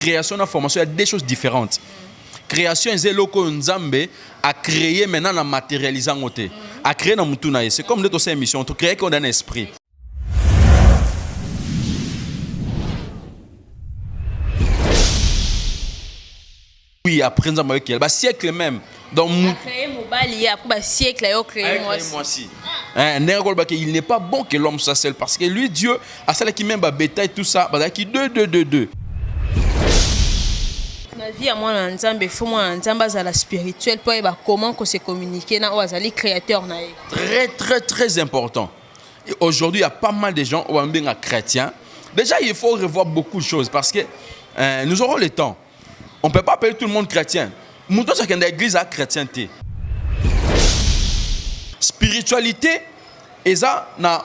création et formation, il y a des choses différentes. Création, c'est loko nzambe à créer maintenant en matérialisant côté, à créer dans mutuna. C'est comme notre émission, on crée qu'on a un esprit. Oui, après nous avons avec elle, siècle même. Donc créé mobile après siècle il créé moi aussi. Il n'est pas bon que l'homme soit seul parce que lui Dieu a celle qui même bétail tout ça, qui deux. La vie à moi en Nzambe faut moi en Nzambe à la spirituelle pour comment qu'on se communiquer na ozali créateur na. Très important. Et aujourd'hui, il y a pas mal de gens qui sont chrétiens. Déjà, il faut revoir beaucoup de choses parce que nous aurons le temps. On ne peut pas appeler tout le monde chrétien. Nous sommes dans l'église à chrétienté. Spiritualité, et ça, dans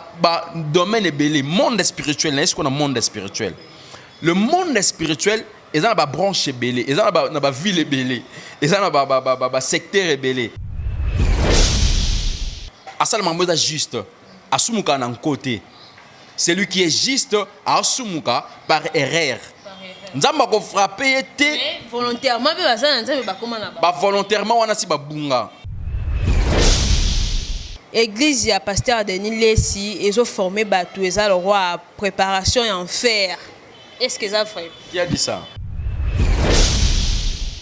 le domaine belé, monde spirituel, est-ce qu'on a monde spirituel? Le monde spirituel, et ça, dans la branche belé, et ça, dans la ville belé, et ça, dans le secteur belé. Asalma moza juste, asumuka nan côté. Celui qui est juste, asumuka par erreur. Nzamba ko frapper té volontairement be bazana nzambe bakoma na ba volontairement wana si babunga. Église ya pasteur Denis Lessi ezo former batou eza le roi préparation et en fer. Est-ce que ça vrai? Qui a dit ça?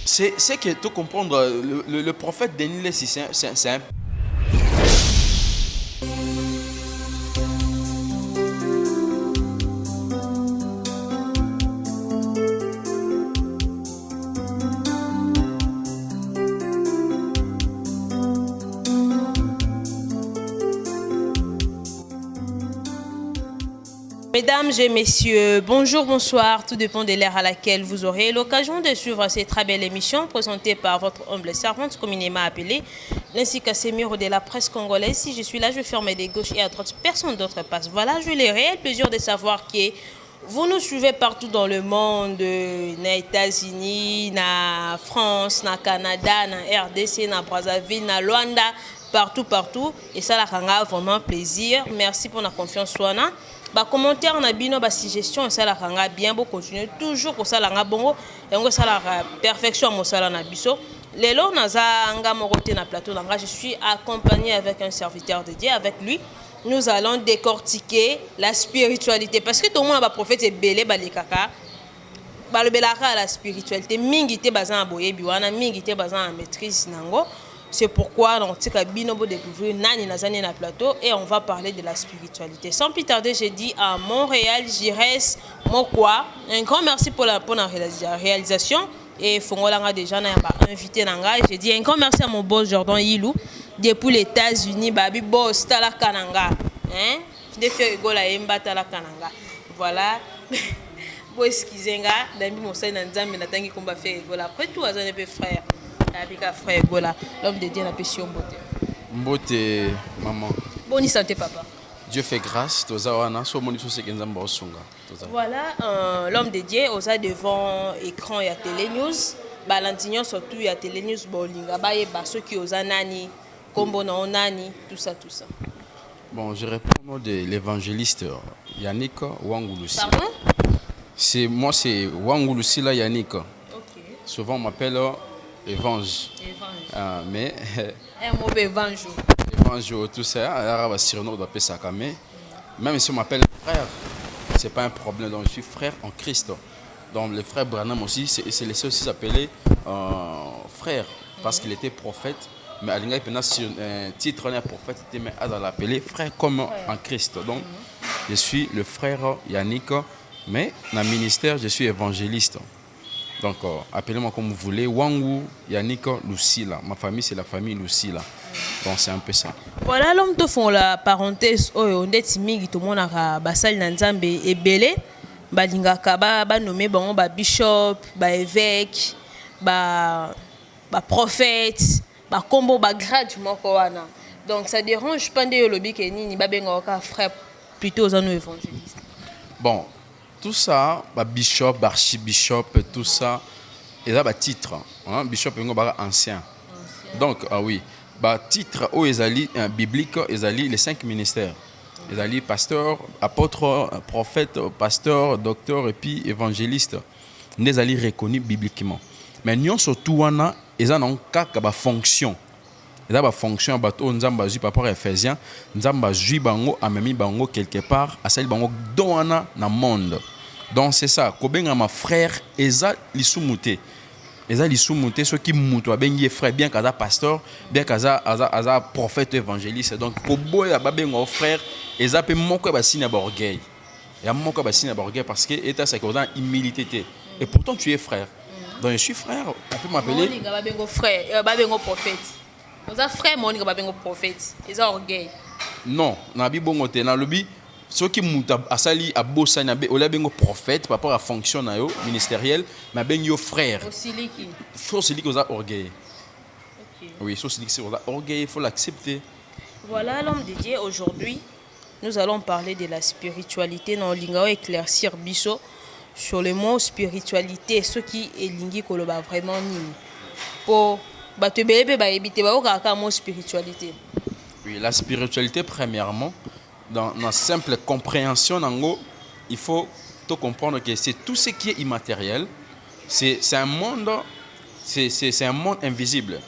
C'est que tu comprendre le prophète Denis Lessi c'est un Mesdames et messieurs, bonjour, bonsoir, tout dépend de l'ère à laquelle vous aurez l'occasion de suivre cette très belle émission présentée par votre humble servante communément appelée ainsi qu'à ces murs de la presse congolaise. Si je suis là, je ferme des gauches et à droite, personne d'autre passe. Voilà, j'ai le réel plaisir de savoir que vous nous suivez partout dans le monde, na États-Unis, na France, na Canada, na RDC, na Brazzaville, na Luanda, partout. Et ça, la ranga vraiment plaisir. Merci pour la confiance, Swana. Bah commentaire na bino ba suggestion ça la ranga bien beau continuer toujours pour ça la nga bongo yango ça la perfection mo sala na biso lelo naza nga morote na plateau nga je suis accompagné avec un serviteur de Dieu. Avec lui nous allons décortiquer la spiritualité parce que tout le monde ba prophète est belé ba les kaka ba le belaka la spiritualité mingi te bazan boyebi wana mingi te bazan maîtrise nango. C'est pourquoi on va découvrir Nani Nazani na plateau et on va parler de la spiritualité. Sans plus tarder, j'ai dit à Montréal, Jires, Mokwa. Un grand merci pour la réalisation. Et Fongolanga déjà n'a pas invité Nanga. J'ai dit un grand merci à mon boss Jordan Yilou. Depuis les États-Unis, Babi Boss Tala Kananga. Hein? De faire rigoler à Emba Tala Kananga. Voilà. Bon, excusez-moi. D'ami mon sein Nanzam, mais n'attendez qu'on va faire rigoler. Après tout, Azan est frère. Frère Gola, l'homme de Dieu n'a pas si Mbote maman. Bonne santé papa. Dieu fait grâce, voilà, l'homme de Dieu, on a devant écran, il y a Télé News. Balantignon surtout, il y a Télé News Bolinga. Il y a ceux qui ont Nani, Kombo Nani, tout ça. Bon, je réponds au nom de l'évangéliste Yannick Wangulusi. Moi, c'est Wangulusi là, Yannick. Okay. Souvent, on m'appelle Évangile. Mais. Un mot évangile. Évangile, tout ça, on va surnom d'appeler ça comme même si on m'appelle frère, c'est pas un problème. Donc je suis frère en Christ. Donc le frère Branham aussi, c'est laissé aussi s'appeler frère parce qu'il était prophète. Mais à l'ingénieur sur un titre de prophète, il était appelé frère comme en Christ. Donc je suis le frère Yannick, mais dans le ministère, je suis évangéliste. Donc, appelez-moi comme vous voulez. Wangu, Yannick, Lucila. Ma famille, c'est la famille Lucila. Donc, c'est un peu ça. Voilà, l'homme te font la parenthèse. On est timide, tout le monde a basal Nanzambe et belé. Balingaka, ba nommé ba bishop, ba évêque, ba prophète, ba combo, ba grade, donc, ça dérange pas de lobby que ni ba benga frère plutôt aux anneaux évangélistes. Bon. Tout ça, bishop, archibishop, tout ça, et là, titre. Hein? Bishop est ancien. Donc, oui, titre biblique, les 5 ministères. Les pasteur, apôtre, prophète, pasteur, docteur et puis évangéliste. nde ezali reconnu bibliquement. Mais nous surtout wana eza na kaka ba fonction. Eza ba fonction ya bato nzamba azui par rapport à Ephésiens, nzamba azui bango amemi bango quelque part asali bango don wana na monde. Donc c'est ça, kobenga ma frère eza lisumuté. Eza lisumuté ceux qui muto abengi frère bien kaza pasteur, bien kaza aza prophète évangéliste. Donc koboya babenga frère eza pe moko ba signe ba orgueil. Ya moko ba signe ba orgueil parce que état c'est qu'on a humilité. Et pourtant tu es frère. Donc je suis frère, on peut m'appeler frère, babengo prophète. Vous êtes frère, mon babengo prophète. Ils ont orgueil. Non, na bi bongo te na lobi ceux qui muta asali abosa na be olabengo prophète par rapport à fonction na yo ministériel, mais ben yo frère. Osiliki. Faut se dire que vous avez orgueil. OK. Oui, faut se dire que vous avez orgueil, il faut l'accepter. Voilà l'homme de Dieu aujourd'hui. Nous allons parler de la spiritualité dans l'ingao éclaircir biso sur le mot spiritualité, ce qui est lingi koloba vraiment nini. Pour bato bébé ba ebité ba okaka mot spiritualité. Oui, la spiritualité premièrement dans la simple compréhension nango, il faut te comprendre que c'est tout ce qui est immatériel, c'est un monde invisible.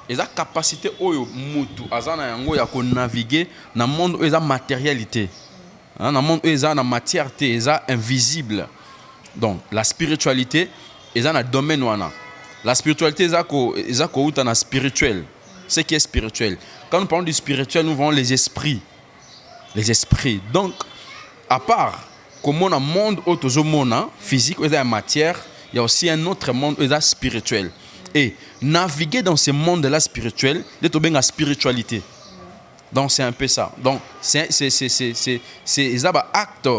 Et la capacité oyo mutu azana yango ya ko naviguer dans monde où eza matérialité. Dans monde où eza na matière té eza invisible. Donc la spiritualité eza na domaine wana. La spiritualité eza ko uta na spirituel. Ce qui est spirituel. Quand nous parlons du spirituel, nous voyons les esprits. Les esprits. Donc à part comme on a monde autozomona physique où eza la matière, il y a aussi un autre monde où eza spirituel. Et naviguer dans ce monde-là spirituel, d'être bien la spiritualité. Donc c'est un peu ça. Donc c'est un acte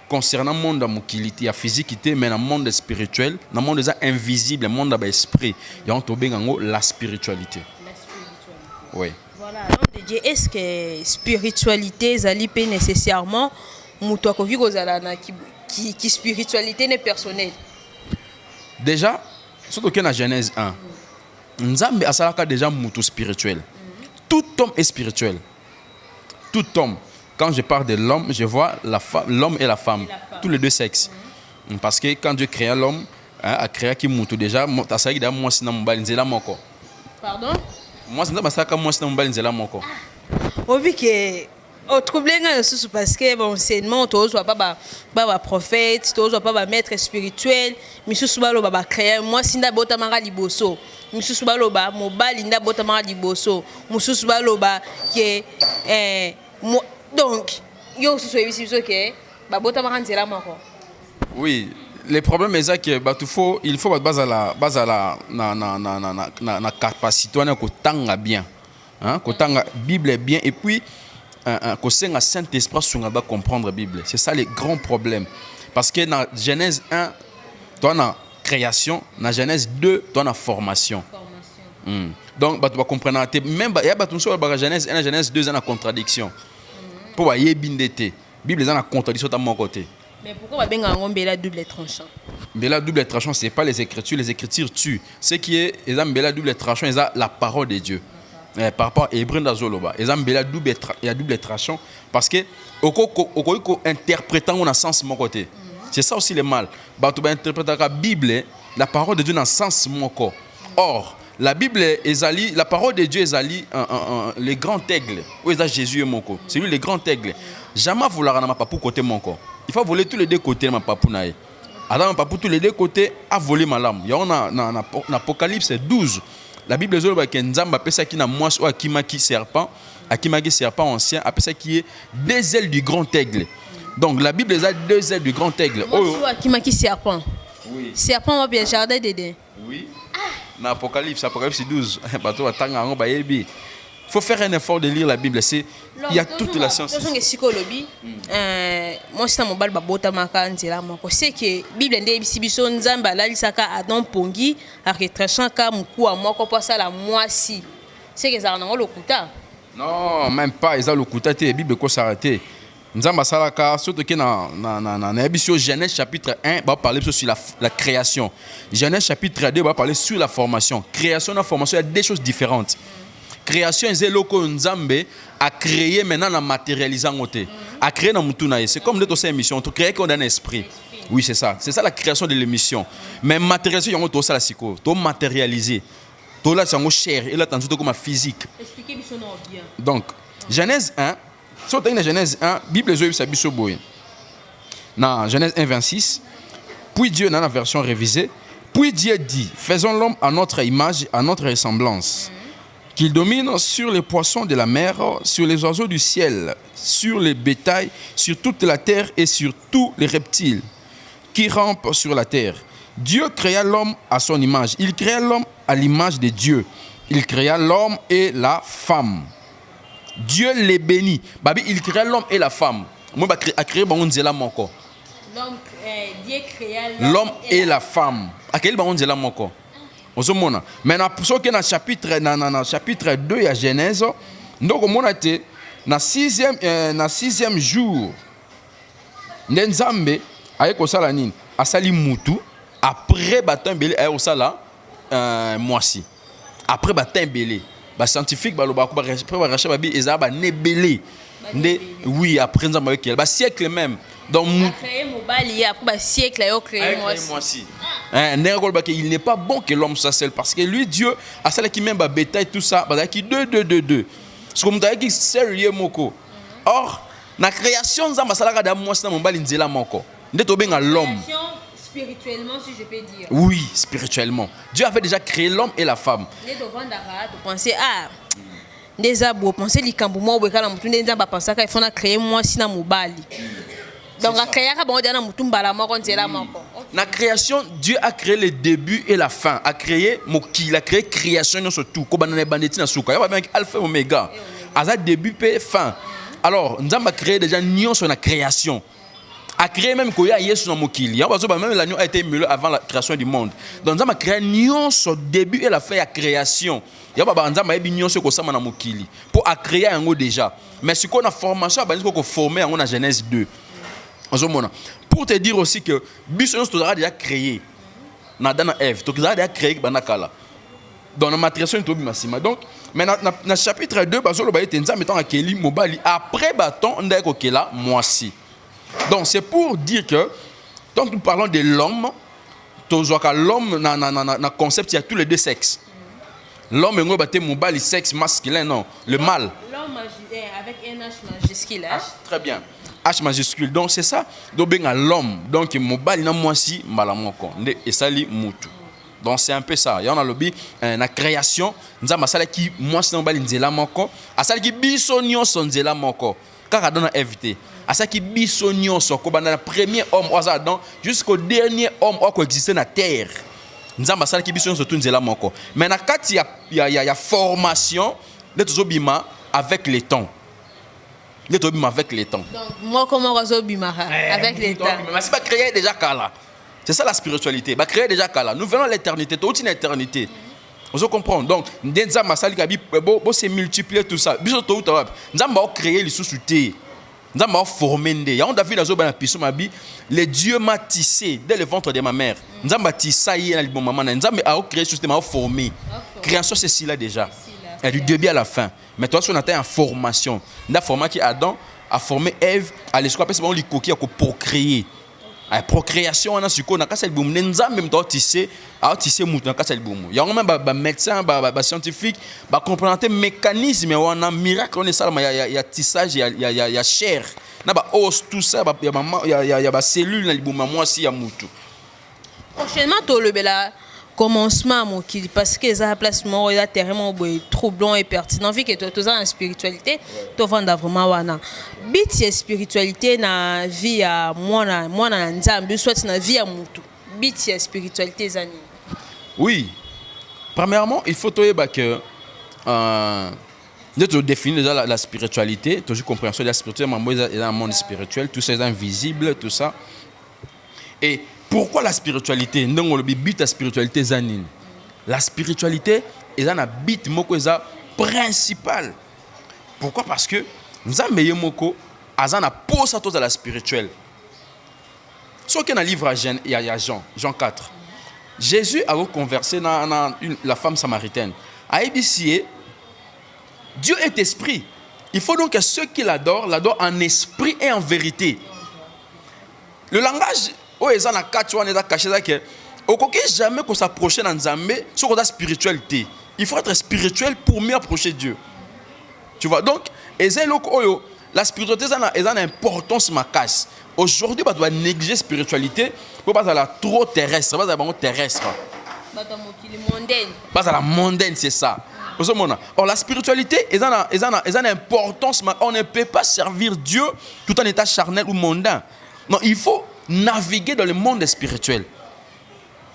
concernant le monde de la physique, mais dans le monde spirituel, dans le monde invisible, le monde de l'esprit, il y a la spiritualité. Oui. Voilà, est-ce que spiritualité est nécessairement qui spiritualité n'est personnelle? Déjà, surtout que dans Genèse 1, Nzambe asalaka déjà mutu spirituel. Tout homme est spirituel. Tout homme. Quand je parle de l'homme, je vois l'homme et la femme, tous les deux sexes. Parce que quand Dieu créa l'homme, a créé qui mutu déjà, asalaki da moi sina mbali nzela moko. Pardon? Moi sina basaka moi sina mbali nzela moko. Obi que au trouble parce que bon enseignement tu vois pas prophète, tu vois pas maître spirituel, misusu balo baba créer moi sinda bota manga liboso, misusu balo ba mobali nda bota manga liboso, misusu balo ba que donc yo susu ebisi que ba bota manga nzela moko. Oui, le problème est que il faut base à la na capacité na ko tanga bien. Hein, ko tanga Bible est bien et puis que le Saint-Esprit va comprendre la Bible. C'est ça le grand problème. Parce que dans Genèse 1, tu as la création, dans Genèse 2, tu as la formation. Donc, tu vas comprendre. Même dans Genèse 1 et Genèse 2, il y a une contradiction. Pour que la Bible est en contradiction de mon côté. Mais pourquoi tu as la double tranchant? La double tranchant, ce n'est pas les Écritures. Les Écritures tuent. Ce qui est la double tranchant, c'est la parole de Dieu. Par rapport à Hébreu d'Azoloba, ils ont double tranchant parce que au interprétant dans sens mon côté. C'est ça aussi le mal. Bah tu vas interpréter la Bible, la parole de Dieu dans sens mon corps. Or, la Bible est la parole de Dieu est le grand aigle. Où est Jésus et mon corps. C'est lui le grand aigle. Jamais vouloir na papou côté mon corps. Il faut voler tous les deux côtés ma papou naï. Adam papou tous les deux côtés a volé ma lame. Il y a en Apocalypse 12. La Bible dit que Nzamba appelle ça qui na moisse ou akimaki serpent ancien, appelle ça qui est deux ailes du grand aigle. Donc la Bible a deux ailes du grand aigle. Moisse ou akimaki serpent. Oui. Serpent va bien jardin dedans. Oui. Dans Apocalypse 12, bateau atanga ngo ba yebi. Il faut faire un effort de lire la Bible. Il y a toute la science. Moi, c'est mon bal babota makanzela moko. C'est que Bible ndé biso nzamba la lisaka Adam pongi a retrachant ka muku a moko pour ça la moisi. C'est que ça na lokuta. Non, même pas, ils ont lokuta té Bible ko s'arrêter. Nzamba salaka surtout que na émission Genèse chapitre 1 va parler sur la création. Genèse chapitre 2 va parler sur la formation. Création et formation, il y a deux choses différentes. Création est loko Nzambe a créé maintenant la matérialisant côté a créé dans mutuna c'est comme notre émission tu crées qu'on a un esprit Oui, c'est ça. C'est ça la création de l'émission. Mais matérialiser, il y a tout ça la psycho. Tout matérialiser. Tout là, c'est en chair. Et là, tu as comme physique. Expliquez bien. Donc, Genèse 1. Si on a Genèse 1, Bible est sur boy. Dans Genèse 1, 26. Puis Dieu, dans la version révisée, puis Dieu dit, faisons l'homme à notre image, à notre ressemblance. Qu'il domine sur les poissons de la mer, sur les oiseaux du ciel, sur les bétails, sur toute la terre et sur tous les reptiles qui rampent sur la terre. Dieu créa l'homme à son image. Il créa l'homme à l'image de Dieu. Il créa l'homme et la femme. Dieu les bénit. Babi, il créa l'homme et la femme. Moi, je vais créer Dieu créa l'homme et la femme. À quel moment on dit là encore? Maintenant, pour ceux qui sont dans chapitre 2 de Genèse, donc on a été dans le sixième jour. Nzambe avec osala nini asali mutu après baptême belé ay osala moisi. Après baptême belé, ba scientifique ba loba ko ba racha ba bi eza ba nebelé. Oui, après Nzambe avec elle, ba siècle même. Donc créé mobali après ba siècle yo créé moisi. Il n'est pas bon que l'homme soit seul parce que lui Dieu a celle qui même ba bétail tout ça, ba qui deux. Ce comme tu qui seul lié moko. Or na création Nzambe salaka da moisi na mobali nzela moko. L'homme. Spirituellement, si je peux dire. Oui, spirituellement. Dieu avait déjà créé l'homme et la femme. Pensez des abos, pensez les camboumons, ou quand on a pensé qu'il faut créer moi si na mobali. Donc la création, Dieu a créé le début et la fin. A créé il a créé création surtout. Comme on a banditi na souka. Il y a alpha et oméga. À début et fin. Alors, nous avons créé déjà nion sur la création. A créé même qu'il y a Yesu dans Mokili. Même l'agneau a été émulé avant la création du monde. Donc nous avons créé nion sur le début et la fin de la création. Il y a des gens qui ont nion sur le Mokili. Pour créer un déjà. Mais ce qu'on a formation, c'est qu'on a formé en Genèse 2. Pour te dire aussi que Bisson a déjà créé. Dans Ève, tu as déjà créé Banakala. Dans la matérialisation de Massima. Donc, mais dans le chapitre 2, après bâton, on a dit là, moi aussi. Donc, c'est pour dire que, donc nous parlons de l'homme, l'homme, dans le concept, il y a tous les deux sexes. L'homme, il y a le sexe masculin, non, le mâle. L'homme avec un H majuscule. Ah, très bien. H majuscule. Donc, c'est ça. Donc, l'homme. Donc, mobile, il y a moi aussi, et ça, il mutu. Donc, c'est un peu ça. Il y a la création. Nous avons qui moi, c'est un bal, il y a ça qui bisonnion, son zéla moko. Car on a invité. À ça qui bisonnion, son le premier homme au Adam jusqu'au dernier homme qui existait sur la terre. Nous avons ça qui bisonnion, surtout zéla moko. Mais quand il y a formation, il y a avec les temps. Avec les temps. Donc, moi, comment avec les temps? Mais c'est pas créer déjà Kala. C'est ça la spiritualité. Bah créer déjà Kala. Nous venons à l'éternité, toute une éternité. Vous comprenez? Donc, nous avons se multiplier tout ça. Nous avons créé les sous-soutés. Nous avons formé. Le Dieu m'a tissé dès le ventre de ma mère. Nous avons tissé le bon moment. Nous avons créé ce système, formé. Création, c'est ci là déjà. Et du début à la fin. Mais toi, si on a une formation, la formation qui Adam a formé Ève, à l'espoir, parce qu'on lui coquille pour créer. La procréation, on a su qu'on a cassé le boum. Nous avons même tissé, mouton, cassé le boum. Il y a même des médecins, des scientifiques, qui comprennent le mécanisme, on a un miracle, on est ça, il y a tissage, il y a chair. Il y a os, tout ça, il y a des cellules dans le boum, moi aussi, il y a mouton. Prochainement, tu as commencement parce que ça place moi il a tellement troublant et pertinent vu que tu as en spiritualité tu vas vraiment wana bit spiritualité na vie à moi na nzambe soit na vie à mutu bit spiritualité zani. Oui, premièrement il faut que tu définis déjà la spiritualité, tu as compréhension de la spiritualité, il y a un monde spirituel, tout ça est invisible, tout ça. Et pourquoi la spiritualité? Non, le but de la spiritualité, la spiritualité est un but principal. Pourquoi? Parce que nous avons meilleur moko, azana pose à la spirituelle. Ce qui est dans le livre il y a Jean 4. Jésus a conversé dans la femme samaritaine. À Ébicier, Dieu est esprit. Il faut donc que ceux qui l'adorent en esprit et en vérité. Le langage oh eza na kati wana eza caché ça que okoki jamais qu'on s'approcher dans Nzambe sur la spiritualité. Il faut être spirituel pour mieux approcher Dieu. Tu vois, donc la spiritualité a une importance macasse. Aujourd'hui, on doit négliger la spiritualité pour pas la trop terrestre, pas la terrestre. Pas la mondaine, c'est ça. Or, la spiritualité est une importance. On ne peut pas servir Dieu tout en état charnel ou mondain. Non, il faut naviguer dans le monde spirituel.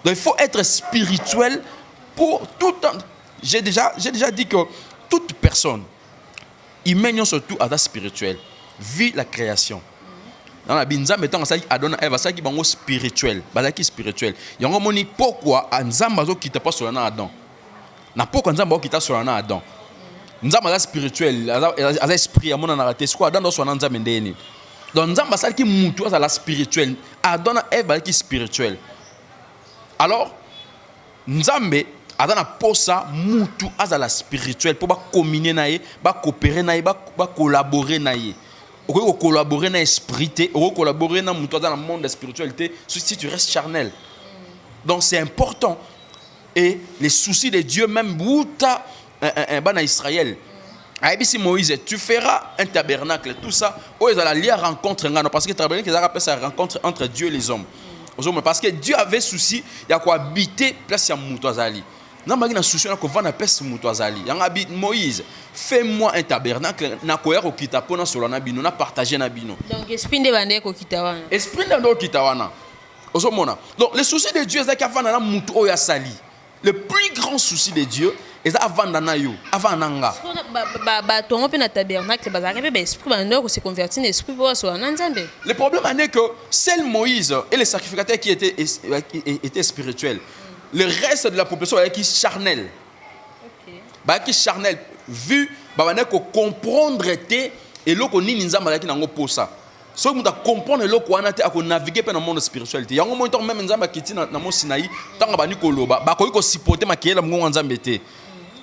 Donc, il faut être spirituel pour tout temps. J'ai déjà dit que toute personne, il mène surtout à la spirituelle, vit la création. Dans la binza, mettons ça, Adon Eva, ça qui est spirituel, qui spirituel. Il y a un moment pourquoi Nzamba qui t'a pas sur Adam. Na pourquoi Nzamba qui t'a sur Adam. Nzamba spirituel, à l'esprit, à mon narratif, c'est quoi Adam dans son Nzamba ndeni. Donc Nzamba ça qui moutou à la spirituelle, Adon Eva qui spirituel. Alors, Nzambe adana posa mutu azala spirituel pour ba combiner naie, ba coopérer naie, ba collaborer naie. On collaborer na spiritualité, on collaborer na mutu dans le monde de la spiritualité si tu restes charnel. Donc c'est important. Et les soucis de Dieu même bouta en Israël. Aïbisi Moïse, tu feras un tabernacle, tout ça. Oh ils allaient lier rencontre parce que tabernacle ils appellent ça rencontre entre Dieu et les hommes. Parce que Dieu avait souci, il y a quoi habiter place ya mutu azali. Non, mais il y a un souci qu'on va appeler mutu azali. Il y a Moïse, fais-moi un tabernacle, na koya ko kita pona sur la bino, na partager na bino. Donc esprit de bande ko kita wana. Esprit de kita wana. Donc le souci de Dieu c'est qu'avant na mutu oya sali. Le plus grand souci de Dieu est avant na yo, avant nanga. Ba ton pe na tabernacle bazaka be esprit bande ko se convertir en esprit pour sur na Nzambe. Le problème est que seul Moïse et les sacrificateurs qui étaient spirituels. Le reste de la population est qui charnel. OK. Qui charnel vu ko comprendre té et loko ni nzamba ki nango posa. So mu ta comprendre loko wana té ako naviguer pe dans le monde spirituel. Yango mo to même nzamba kiti na mo Sinaï tanga bani ko loba ba ko supporter makela ngo nzamba té.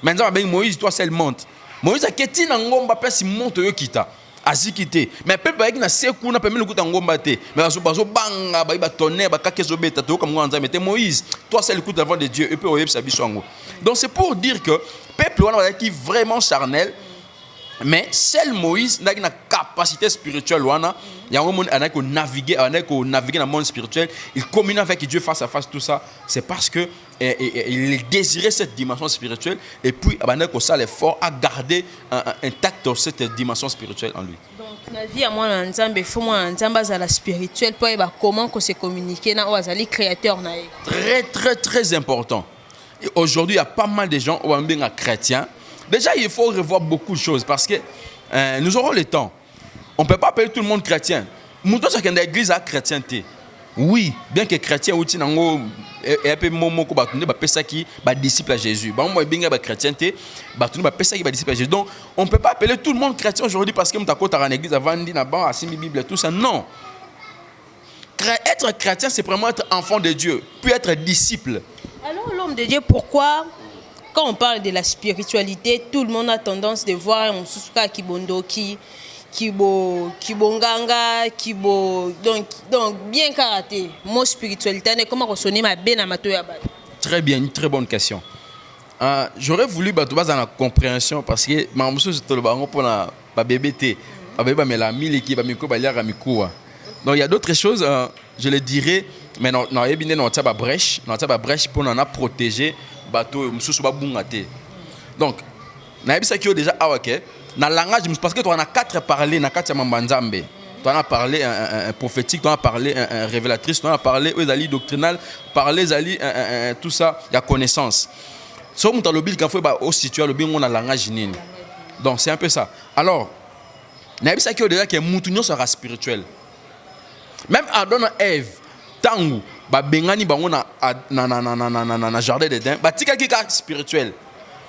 Mais nzamba ben Moïse toi seul monte. Moïse a kiti na ngomba pe si monte yo kita. Azikité mais peuple ba ki na seku na pemeli kuta ngomba té mais bazo banga ba tonner ba kakezo beta to comme nzamba té Moïse toi seul écoute devant de Dieu et peut oyeb sa biso. Donc c'est pour dire que peuple wana qui vraiment charnel mais seul Moïse n'a une capacité spirituelle wana il y a un monde a naviguer dans le monde spirituel, il communique avec Dieu face à face tout ça, c'est parce que il désirait cette dimension spirituelle et puis il a ça l'effort à garder intact cette dimension spirituelle en lui. Donc la vie à moi Nzambe faut moi Nzamba za la spirituelle pour comment qu'on se communiquer na ozali créateur na. Très très très important. Et aujourd'hui il y a pas mal de gens ou bien chrétiens. Déjà, il faut revoir beaucoup de choses parce que nous aurons le temps. On ne peut pas appeler tout le monde chrétien. Nous sommes dans l'église à chrétienté. Oui, bien que chrétien, on est un peu disciple à Jésus. Donc, on ne peut pas appeler tout le monde chrétien aujourd'hui parce que nous sommes dans l'église avant de dire Bible, tout ça. Non. Être chrétien, c'est vraiment être enfant de Dieu, puis être disciple. Alors, l'homme de Dieu, pourquoi? Quand on parle de la spiritualité, tout le monde a tendance de voir un Susuka Kibondo, Kibonganga, donc bien karaté. Mon spiritualité, comment resonner ma benne à ma toyaba? Très bien, une très bonne question. J'aurais voulu dans la compréhension parce que ma monsieur c'est le baron pour la BBT, mais la mille qui va me couper. Donc il y a d'autres choses, je le dirais, mais non, il y a bien une brèche pour nous protéger. Bateau mususu ba bungate. Donc na yebisa ki déjà awake na langage parce que tu en as quatre parler na kati ya mambanzambe. Tu en as parlé un prophétique, tu en as parlé un révélatrice, tu en as parlé ezali doctrinal, parler ezali tout ça, il y a connaissance. So muta lobil ka faut ba au situer le bien on a langage nini. Donc c'est un peu ça. Alors na yebisa ki déjà que mutunyo sera spirituel. Même Adam et Ève tangu ba bengani bango na jardin d'Éden ba tikaki ka spirituel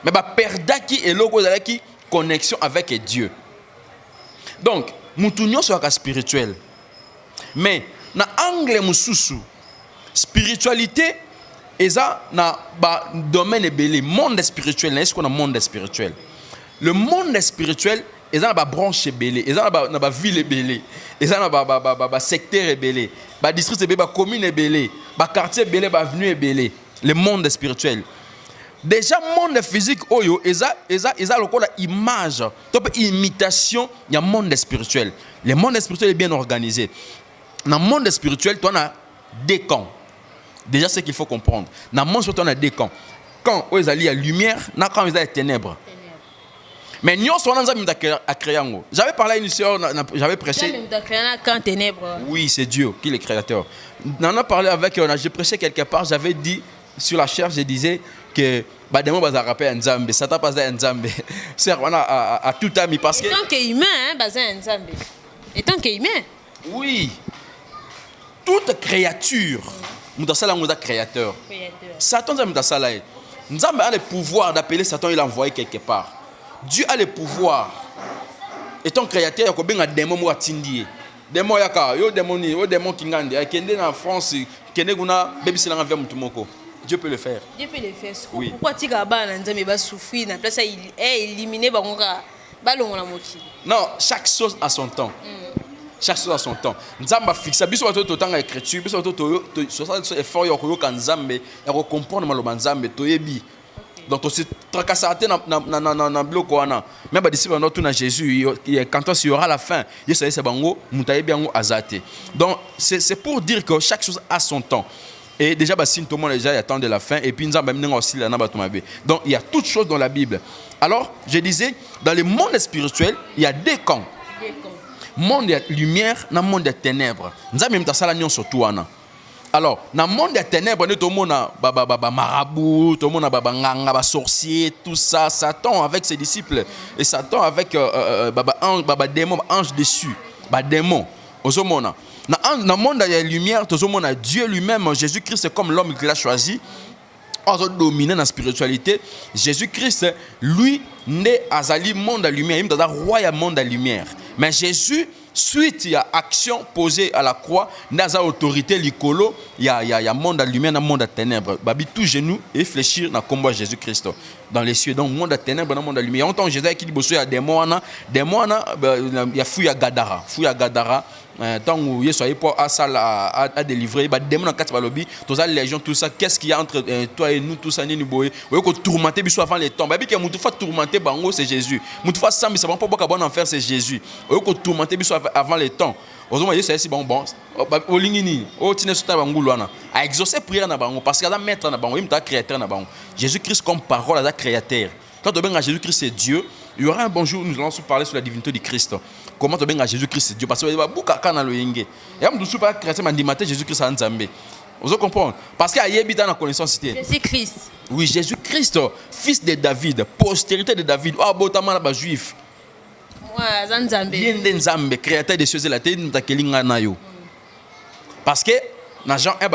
mais ba perdaki eloko ezalaki connexion avec Dieu. Donc mutu nyonso ka spirituel mais na angle mususu spiritualité eza na ba domaine ebele monde spirituel na est-ce qu'on a monde spirituel. Le monde spirituel eza na ba branche ebele eza na ba ville ebele eza na ba secteur ebele ba district ebele, ba commune ebele, ba quartier ebele, ba avenue ebele, le monde spirituel. Déjà monde physique oyo eza lokola image, top imitation ya monde spirituel. Le monde spirituel est bien organisé. Dans le monde spirituel, tu as deux camps. Déjà, ce qu'il faut comprendre. Dans le monde spirituel, on a deux camps. Quand il y a la lumière, quand il y a les ténèbres. Mais nous, on a créé. J'avais parlé à une soeur, j'avais prêché. Quand ténèbres. Oui, c'est Dieu qui est le créateur. On a parlé avec, j'ai prêché quelque part, j'avais dit, sur la chair, je disais que Bademo va rappeler un Nzambe, ça t'a passé un Nzambe. C'est à tout ami parce que. Et tant qu'humain, basé un Nzambe. Et tant qu'humain. Oui. Toute créature, Moudassala est créateur. Satan est Moudassala. Nzambe a le pouvoir d'appeler Satan et l'envoyer quelque part. Dieu a le pouvoir. Étant créateur, il y a des démons qui sont tindis. Démons, il y a des démons qui sont tindis. En France, Dieu peut le faire. Dieu peut le faire. Oui. Pourquoi tu as souffrir dans place éliminer non, chaque chose a son temps. Chaque chose a son temps. Nzamba fixe. Biso bato to tanga écriture, biso bato to effort yo koyoka Nzambe, ya ko comprendre maloba Nzambe to yebi. Donc to se tracasser na bloc wana. Même ba disciples na tout na Jésus, quand il y aura la fin, Yesu c'est bango, mutaye biango azate. Donc c'est pour dire que chaque chose a son temps. Et déjà bah si tout le monde déjà attend de la fin et puis Nzamba menga aussi la na bato mabe. Donc il y a toutes choses dans la Bible. Alors, je disais dans le monde spirituel, il y a deux camps. Monde de lumière, na monde de ténèbres. Nous avons même ça là surtout ana. Alors, dans le monde des ténèbres, tout le monde a marabout, tout le monde a nganga, sorcier, tout ça. Satan avec ses disciples et Satan avec démon, ange dessus, démon. Dans le monde des lumières, tout le monde a Dieu lui-même, Jésus-Christ, comme l'homme qu'il a choisi. Dominé dans la spiritualité, Jésus-Christ, lui, né à Zali, monde à lumière, il est dans le royaume monde à lumière. Mais Jésus, suite à action posée à la croix, dans la autorité, l'icolo, il y a monde à lumière, dans le monde à ténèbres. Babi tout genou et fléchir dans le combat Jésus-Christ dans les cieux. Donc, monde à ténèbres, dans le monde à lumière. On entend Jésus qui dit il y a des mots, il y a fouille à Gadara. Tant où il soit pour à délivrer, bah démon en quatre balobi, tous les légions, tout ça, qu'est-ce qu'il y a entre toi et nous, tout ça, ni nous boy, vous voyez que tourmenter biso avant les temps, bah bien que nous faut tourmenter bango c'est Jésus, nous faut ça mais ça va pas beaucoup bon enfer c'est Jésus, vous voyez que tourmenter biso avant les temps, aujourd'hui il c'est bon au lingini, au tine sota bango loana, à exaucer prière na bango parce qu'il a maître na bango, il est créateur na bango, Jésus-Christ comme parole à créateur, quand on à Jésus-Christ c'est Dieu. Il y aura un bon jour, nous allons parler sur la divinité du Christ. Comment tu as Jésus-Christ, Dieu. Parce que il y a un pas chrétien, mais Jésus-Christ en Zambé. Vous comprenez? Parce qu'il y a dans la connaissance. Jésus-Christ. Oui, Jésus-Christ, fils de David, postérité de David. Ah, bon, tu as juif. Bien Nzambe, créateur des cieux et la terre, nous avons parce que dans Jean 1,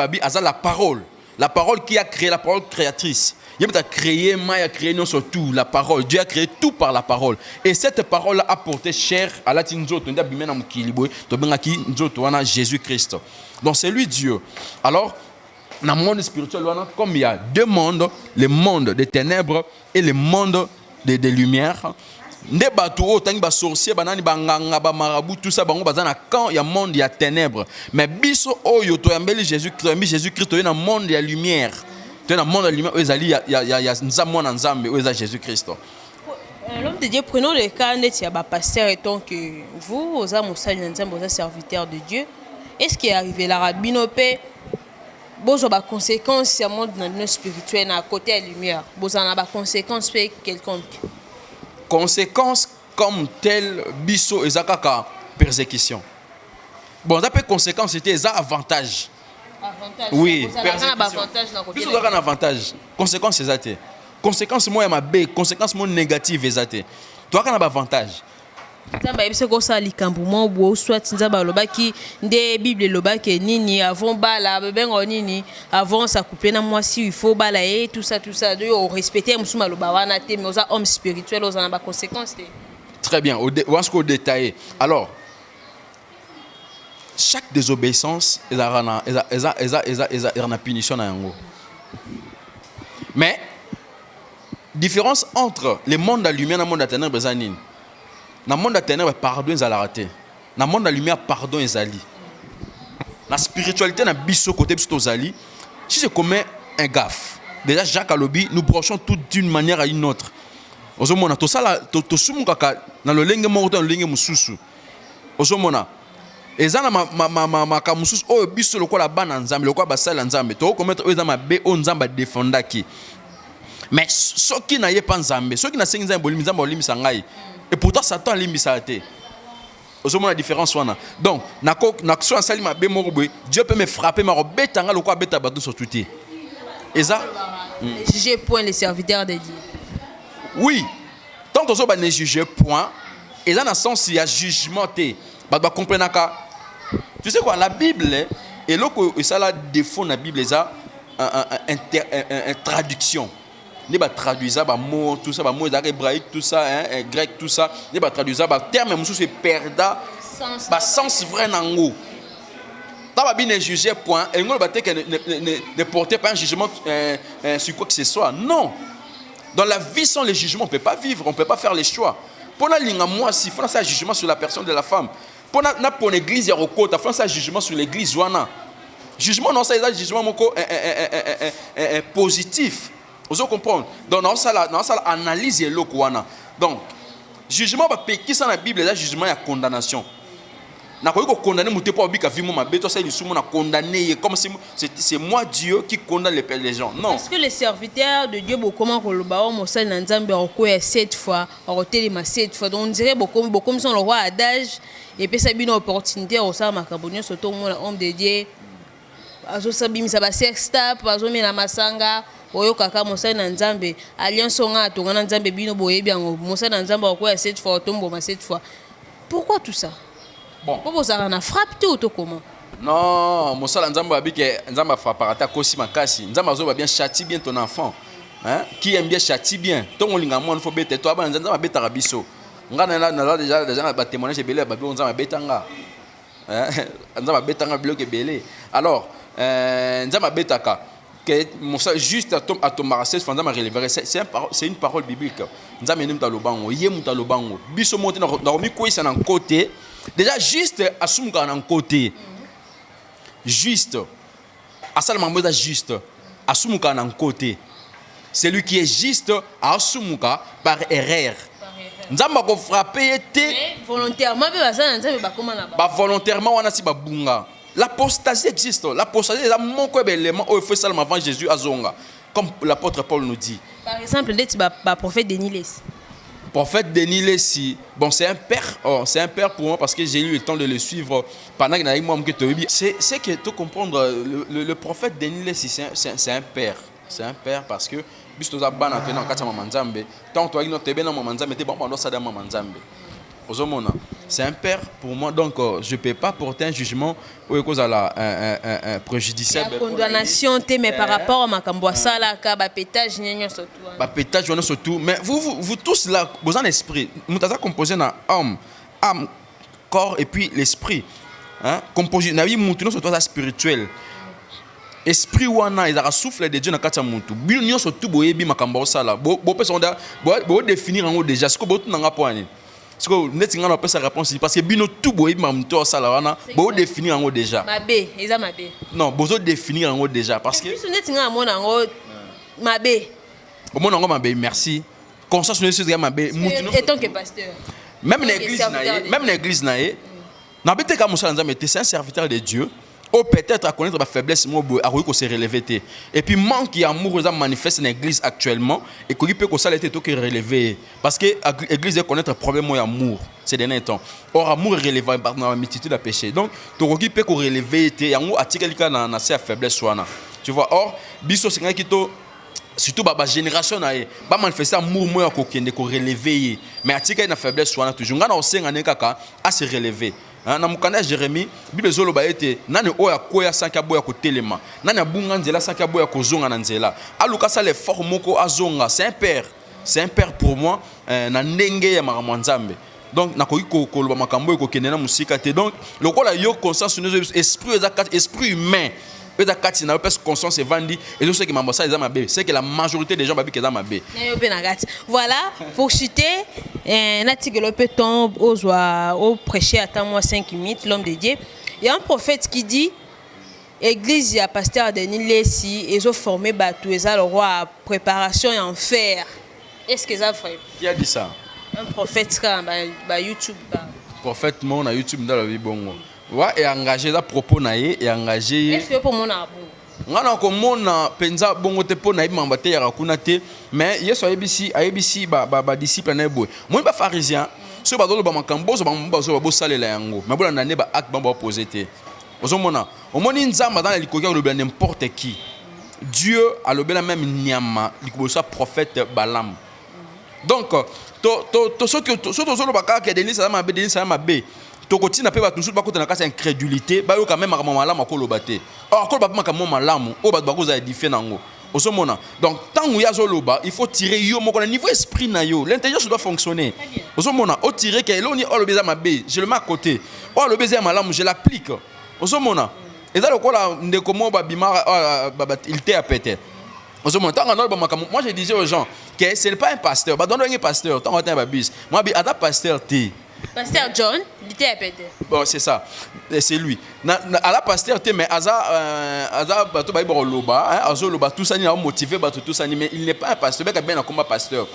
la parole qui a créé, la parole créatrice. Il a créé, il a créé non surtout la parole. Dieu a créé tout par la parole. Et cette parole a porté chair à la Tinzoto. Jésus-Christ. Donc c'est lui Dieu. Alors, dans le monde spirituel, comme il y a deux mondes, le monde des ténèbres et le monde des lumières. Des bateaux, des sorciers, des marabouts, tout ça, quand il y a monde, il y a ténèbres. Mais biso oyo to yambeli Jésus-Christ, il y a un monde, il y a lumière. Dans le monde de lumière, il y a Nzambe, il y a Jésus-Christ. L'homme de Dieu, prenons le cas de pasteur étant que vous, vous êtes serviteur de Dieu. Est-ce qu'il est arrivé la rabinopé? Vous avez des conséquences dans le monde spirituel à côté de la lumière. Vous avez des conséquences quelconques. Conséquences comme telles, biso et zakaka, persécution. Bon, ça peut conséquences, c'était des avantages. Oui, persécution. Vous avez un avantage. Conséquences, c'est ça. Conséquences, moi, ma B, conséquences, moi, négatives, c'est ça. Tu as un avantage. Nzamba yebise ko sali kambumo bo soit nzamba lobaki nde bible lobaki nini avant bala bebengo nini avant ça couper na moi si il faut bala et tout ça de respecter musuma loba wana te mais aux hommes spirituels aux en ba conséquences. Très bien, on va détailler. Alors chaque désobéissance il a une punition na yango. Mais différence entre le monde de la lumière et le monde de la ténèbres c'est nini? Dans le monde de la ténèbres, pardon est raté. Dans le monde de la lumière, pardon est ali. La spiritualité na biso côté biso tozali. Si je commets un gaffe, déjà Jacques Alobi, nous brochons tout d'une manière à une autre. Ozomona to sala to sumu kaka na lolenge moko to lolenge mususu. Ozomona ezana ma kamususu oyo biso lokola bana nzambe lokola basala nzambe to commettre oyo za mabe o nzamba défendaki. Mais soki na ye pa nzambe, soki na sengi nzambe bolimi nzamba olimisa ngai. Et pourtant Satan limbisa te. Ozomona la différence wana. Donc na so sali mabe moko boy, Dieu peut me frapper ma robetanga lokola beta bato sur tout. Et ça juger point les serviteurs de Dieu. Oui. Tant que ça ne juger point, et là dans le sens il y a jugement té. Ba comprendre ka. Tu sais quoi la Bible et là que ça la défaut la Bible ça un traduction. Ne ba traduire ba mot tout ça ba mot hébraïque tout ça hein grec tout ça ne ba traduire ba terme musu c'est perda ba sens vrai nango. Tant ba bien juger point et ngolo ba te que ne porter pas un jugement sur quoi que ce soit. Non. Dans la vie sans les jugements, on ne peut pas vivre, on ne peut pas faire les choix. Pour la ligne moi si faut faire un jugement sur la personne de la femme. Pour l'église il y a recours, il faut faire un jugement sur l'église wana. Jugement non ça un jugement moko positif. Vous comprenez? Donc dans ça analyse et loko wana. Donc jugement ba qui ça dans la Bible là jugement il y a condamnation. Na ko condamner muté pour bika vimo mabe to ça il sous mon condamné comme si c'est moi Dieu qui condamne les gens. Non. Est-ce que les serviteurs de Dieu comment ko loba o mosala na nzambe ko ya 7 fois, o telema 7 fois. Donc on dirait beaucoup comme son le roi adage et puis ça une opportunité au ça makabonyo surtout mon homme de Dieu. Azo sabimi ça ba sexta, azo mena masanga oyo kaka mosala na nzambe alliance nga to na nzambe bino boye bien mosala na nzambe ko ya 7 fois tombo ma 7 fois. Pourquoi tout ça? Bon. Pourquoi ça en a frappé ou comment? Non, mon seul nzamba abike nzamba frappara kosi makasi. Nzamba zo ba bien châtie bien ton enfant. Hein? Qui aime bien châtie bien. Ton linga mon faut bête toi ba nzamba beta biso. Ngana na déjà ba témoignage belé ba nzamba betanga. Hein? Nzamba betanga bloqué belé. Alors, nzamba betaka que mon seul juste à ton marasses nzamba relever c'est une parole biblique. Nzamba ndim ta lobango, yemu ta lobango. Biso monte na mi ko isa na côté. Déjà, juste à Soumka en côté. Juste. À Salmamouda, juste. À Soumka en côté. Celui qui est juste à Soumka par erreur. Nzamba ko frapper été volontairement volontairement on a si babunga. L'apostasie existe. L'apostasie est mon élément où il faut seulement avant Jésus à Zonga. Comme l'apôtre Paul nous dit. Par exemple, le prophète Denis Lessi. Prophète Denis Lessi, bon c'est un père pour moi parce que j'ai eu le temps de le suivre pendant que c'est que tu comprendre le prophète Denis Lessi c'est un père parce que biso za bana te na kati ya mamanzambe tant toi ino te bena mamanzambe te bon ndo sada mamanzambe ozomona c'est un père pour moi donc je peux pas porter un jugement ou cause à la préjudiciable la condamnation te mais par rapport à makambo sala ka ba pétage nyenyo surtout ba pétage wana surtout mais vous tous là vous en esprit mutaza composé na âme corps et puis l'esprit hein composé na vie mutu surtout ça spirituel esprit wana ils a souffle de Dieu na kati ya mutu bino nyonso tout boyebi makambo sala bo pesa onda bo définir en haut déjà ce que bo tunanga poani ce que net ngana pesa réponse parce que bino tout boyebi mamuto sala wana bo définir en haut déjà mabe eza mabe non bozo définir en haut déjà parce que net ngana mona ngo mabe au mona ngo mabe merci conscience ne se mabe mutu et tant que pasteur même l'église naé na bete ka musala nzambe c'est un serviteur de Dieu. Ou peut-être à connaître ma faiblesse, à se relever. Et puis, manque d'amour manifeste dans l'église actuellement, et qu'il peut que ça été relevé. Parce que l'église connaître le problème d'amour ces derniers temps. Or, l'amour est relevé dans la multitude de péchés. Donc, tu peux relever, et en gros, quelqu'un dans sa faiblesse. Tu vois, or, biso c'est quelqu'un qui surtout la génération ba manifester amour moi ko relever mais atika na faiblesse wana toujours ngana osenga nekaka à se relever na mukanda Jérémie bible zolo ba ete nani oya koya sanka boya ko telema nani abunga nzela sanka boya ko zonga na nzela aluka sa le fort moko azonga c'est un père pour moi na ndenge ya makamwanzambe donc nakoki ko loba makambo ko kenena musika te donc lokola yo conscience nos esprit humain et la carte n'a pas conscience et vendit et tout ce qui m'a ça les mabe c'est que la majorité des gens babi qu'ils mabe voilà pour citer un article peut tomber au prêcher à temps moi 5 minutes l'homme de Dieu il y a un prophète qui dit église ya pasteur Denis Lessi ils ont formé bateau le roi préparation et en fer. Est-ce que ça vrai? Qui a dit ça? Un prophète ba YouTube prophète mon na YouTube dans la vie bongo. Ouais et engagé à propos naie et engagé. Est-ce que pour mon abou? Ngana ko mona penza bongo te po na ibamba te ya kuna te mais yeso ABC ba disciple na boy. Moi ba pharisien so ba dolo ba makambo so ba so ba salela yango. Mais bola na ne ba acte ba opposé te. Ozomona omoni nzamba dans likoki ko le n'importe qui. Dieu a le bel même nyama likobo so prophète Balaam. Donc to so que so baka ke Denis ça m'a bé to kotina pe ba tout ba kota na kasa incrédulité ba yo quand même makamala makolo baté or ko ba makamala malamu o ba ko za édifier nango osomona donc tant où ya zoloba il faut tirer yo moko na niveau esprit na yo l'intelligence doit fonctionner osomona o tirer que eloni o le beza mabé je le mets à côté o le beza malamu je l'applique osomona et ça le ko la ndeko mo ba bima il t'est à péter. Moi je disais aux gens que ce n'est pas un pasteur. Bah, un pasteur. Tant que un bus. Moi, je suis pasteur. Pasteur John, il était à péter. Bon, c'est ça. C'est lui. À la pasteur, mais Aza, tout ça, il a motivé, tout ça, mais il n'est pas un pasteur. Il est bien comme un pasteur.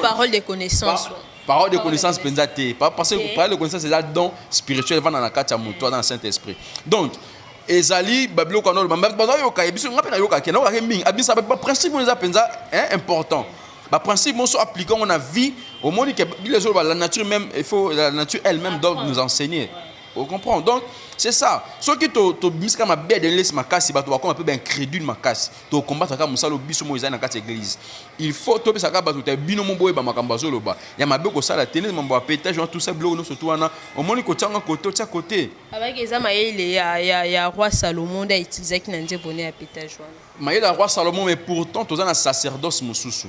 Parole de connaissance. Parole de connaissance, parce que parole de connaissance, c'est un don spirituel dans la carte dans le Saint-Esprit. Donc, ezali babilo kanolo bamba yoka ebiso ngapena yoka ke na yoka mingi abisa ba principe on les appelle important ba principe on so appliquer on a vie au monde que la nature même il faut la nature elle-même doit nous enseigner. Vous comprenez? Donc c'est ça. Ce qui to miska ma bête de laisse ma casse ba to comme un peu incrédule ma casse. To combattre comme ça le biso mo ezana kati église. Il faut to bisa ka ba to te bino mo boye ba makambazo loba. Ya mabe ko sala tenez mambo a pétage tout ça bloc no surtout wana. Au monde ko tanga côté tia côté. Avec ezama il ya roi Salomon da utiliser qui nanje bonné à pétage wana. Mais il y a roi Salomon mais pourtant to za sacerdoce mususu.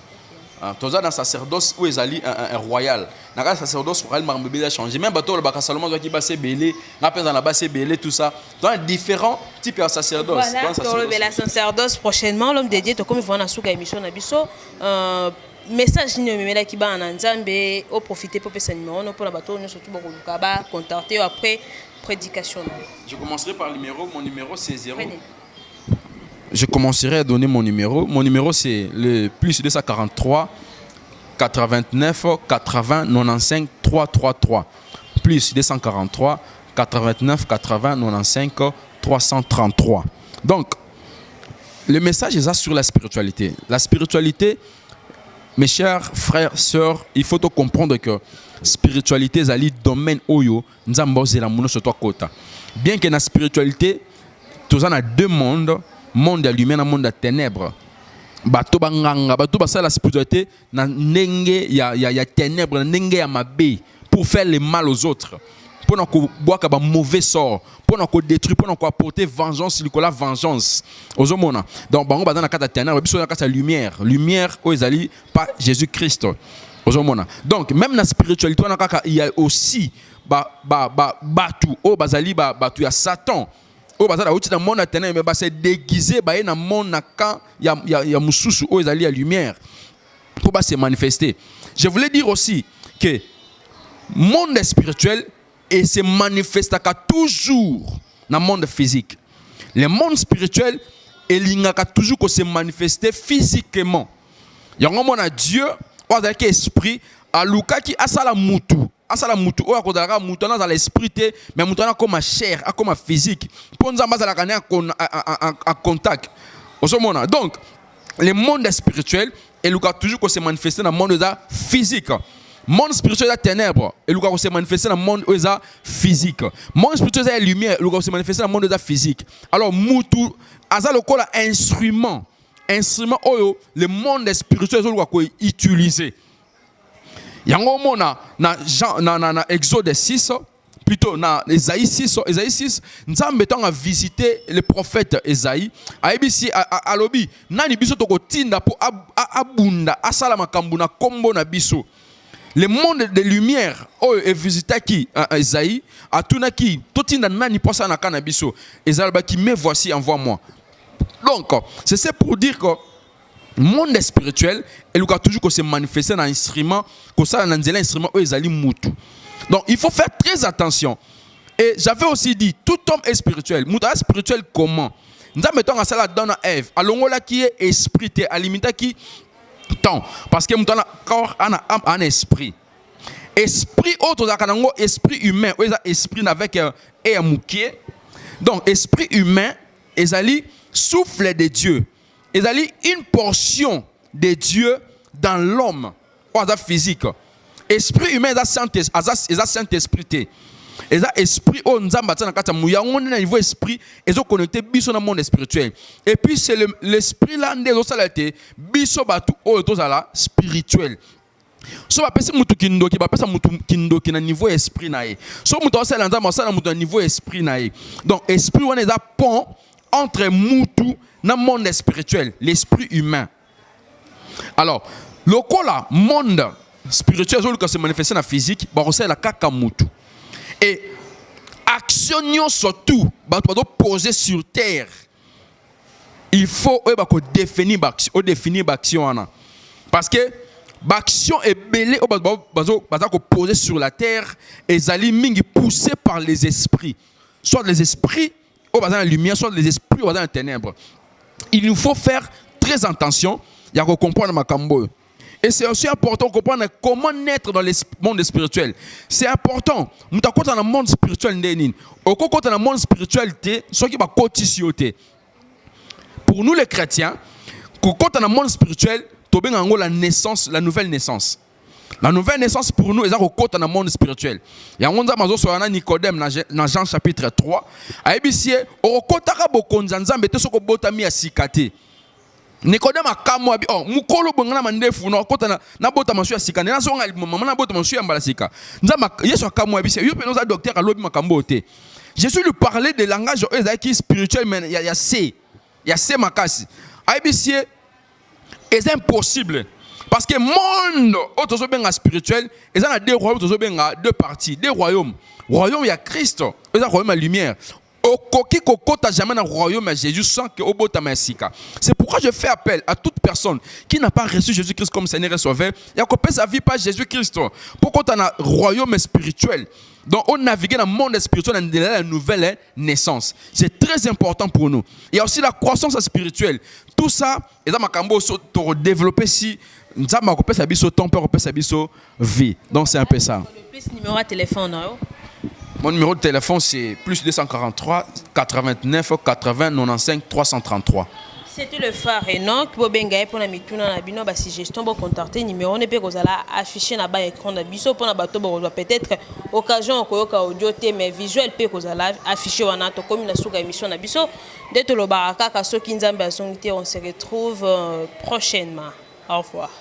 Toza dans sacerdoce où ezali un royal. Na ka sacerdoce royal marmebé a changé. Même bateau le baka Salomon doit qui passer belé, na penza na passer belé tout ça. Dans différents types de sacerdoce. Voilà, la sacerdoce prochainement l'homme dédié to comme ils vont na souka émission na biso message ni memela ki ba na Nzambe au profiter pour pesa numéro no pour la bateau no surtout beaucoup ba contacter après prédication. Je commencerai par mon numéro c'est 0. Je commencerai à donner mon numéro. Mon numéro, c'est le plus 243 89 80 95 333. Plus 243 89 80 95 333. Donc, le message est sur la spiritualité. La spiritualité, mes chers frères, sœurs, il faut comprendre que spiritualité est le domaine oyo nzambo zela muno sur toi kota. Bien que la spiritualité, tous en a deux mondes. Monde de lumière, monde de ténèbres. Bato banganga, bato basa la spiritualité na nenge ya ténèbres, nenge ya mabe pour faire le mal aux autres. Pour nous boire un mauvais sort, pour nous détruire, pour nous apporter vengeance, la vengeance. Ozomona. Donc bango bazana kata ténèbres, biso na kata lumière, lumière o ezali par Jésus-Christ. Ozomona. Donc même la spiritualité il y a aussi batu o bazali batu ya Satan. Oh, bazala outi na monde ténèbres mais ba se déguiser ba na monde na kan ya mususu o ezali ya lumière pour ba se manifester. Je voulais dire aussi que monde spirituel et se manifeste toujours dans le monde physique. Le monde spirituel il a toujours que se manifester physiquement. Yango mona Dieu o azaki esprit aluka ki asala mutu. Asala mutu o akodaka mutu na l'esprit mais mutu na comme chair, comme physique. Pour nzamba za la en contact. Osomona. Donc le monde spirituel il a toujours que se manifester dans le monde physique. Monde spirituel est ténèbres, et il se manifester dans le monde physique. Monde spirituel est lumière, il se manifester dans le monde physique. Alors mutu azala kola instrument oyo le monde spirituel doit utiliser. Yango mona na Exode 6 plutôt na Esaïe 6 Nzambe tanga visiter le prophète Esaïe aibisi alobi nani biso toko tinda po abunda asala makambu na kombo na biso. Le monde de lumière est visité qui Esaïe atuna ki totinda nani posa na kana biso Esaïe ba ki me voici envoie-moi. Donc c'est pour dire que le monde spirituel, il doit toujours se manifester dans l'instrument, comme ça, dans l'instrument où ils allaient moutou. Donc, il faut faire très attention. Et j'avais aussi dit, tout homme est spirituel. Mouta spirituel comment? nzambe tonga sala donna Ève alongola qui est esprit te alimenta qui temps parce que mutana corps ana âme en esprit esprit autre zakanango esprit humain ou esprit avec et amukie donc esprit humain ezali souffle de Dieu ezali une portion de Dieu dans l'homme ou physique esprit humain eza Saint-Esprit te eza esprit o nzamba tsana kata muyango na niveau esprit ezo connecté biso na monde spirituel et puis c'est l'esprit là ndezo salate biso batu o tozala spirituel so bapesi mutu kindoki bapesa mutu kindoki na niveau esprit na ye so mutu osala nzamba osala mutu na niveau esprit na ye donc esprit wana eza pont entre mutu na monde spirituel l'esprit humain alors lokola monde spirituel zo se manifester na physique ba osala kaka mutu et action surtout doit poser sur terre il faut définir l'action parce que l'action est belle poser sur la terre et zali mingi poussé par les esprits soit les esprits dans la lumière soit les esprits dans la ténèbres il nous faut faire très attention il y a comprendre makambo. Et c'est aussi important de comprendre comment naître dans le monde spirituel. C'est important. Nous avons dans le monde spirituel. Dans le monde spirituel, pour nous les chrétiens, dans le monde spirituel, nous avons la naissance, la nouvelle naissance. La nouvelle naissance pour nous, c'est dans le monde spirituel. Il y a Nicodème dans Jean chapitre 3. Nicodème a kamwa bi mukolo bongana mandefu no kota na bota masu ya sika na songa mama na bota masu ya mbala sika nzama Yesu akamwa bi se yo penoza docteur alobi makambo te Jésus lui parlait de langage qui spirituel mais il y a c'est makasi aibisie est impossible parce que monde autozo benga spirituel ils ont deux royaumes autozo benga deux parties deux royaumes royaume il y a Christ ils ont royaume la lumière. Jamais dans le royaume de Jésus sans que c'est pourquoi je fais appel à toute personne qui n'a pas reçu Jésus-Christ comme Seigneur et Sauveur et qui a sa vie par Jésus-Christ. Pourquoi tu as un royaume spirituel? Donc on navigue dans le monde spirituel dans la nouvelle naissance. C'est très important pour nous. Il y a aussi la croissance spirituelle. Tout ça, et ça m'a développé si nous avons sa temps, sa vie. Donc c'est un peu ça. Le plus numéro de téléphone. Mon numéro de téléphone c'est plus 243 89 80 95 333. C'était le phare Enoch Bobengaye pour la mituna na bino ba suggestion bo contacter numéro ne pe kozala affiché na ba écran na biso pour na bato bo peut-être occasion koyoka audio te mais visuel pe kozala affiché wana to comme na suka émission na biso de to lo baraka ka soki nzambe azongite on se retrouve prochainement. Au revoir.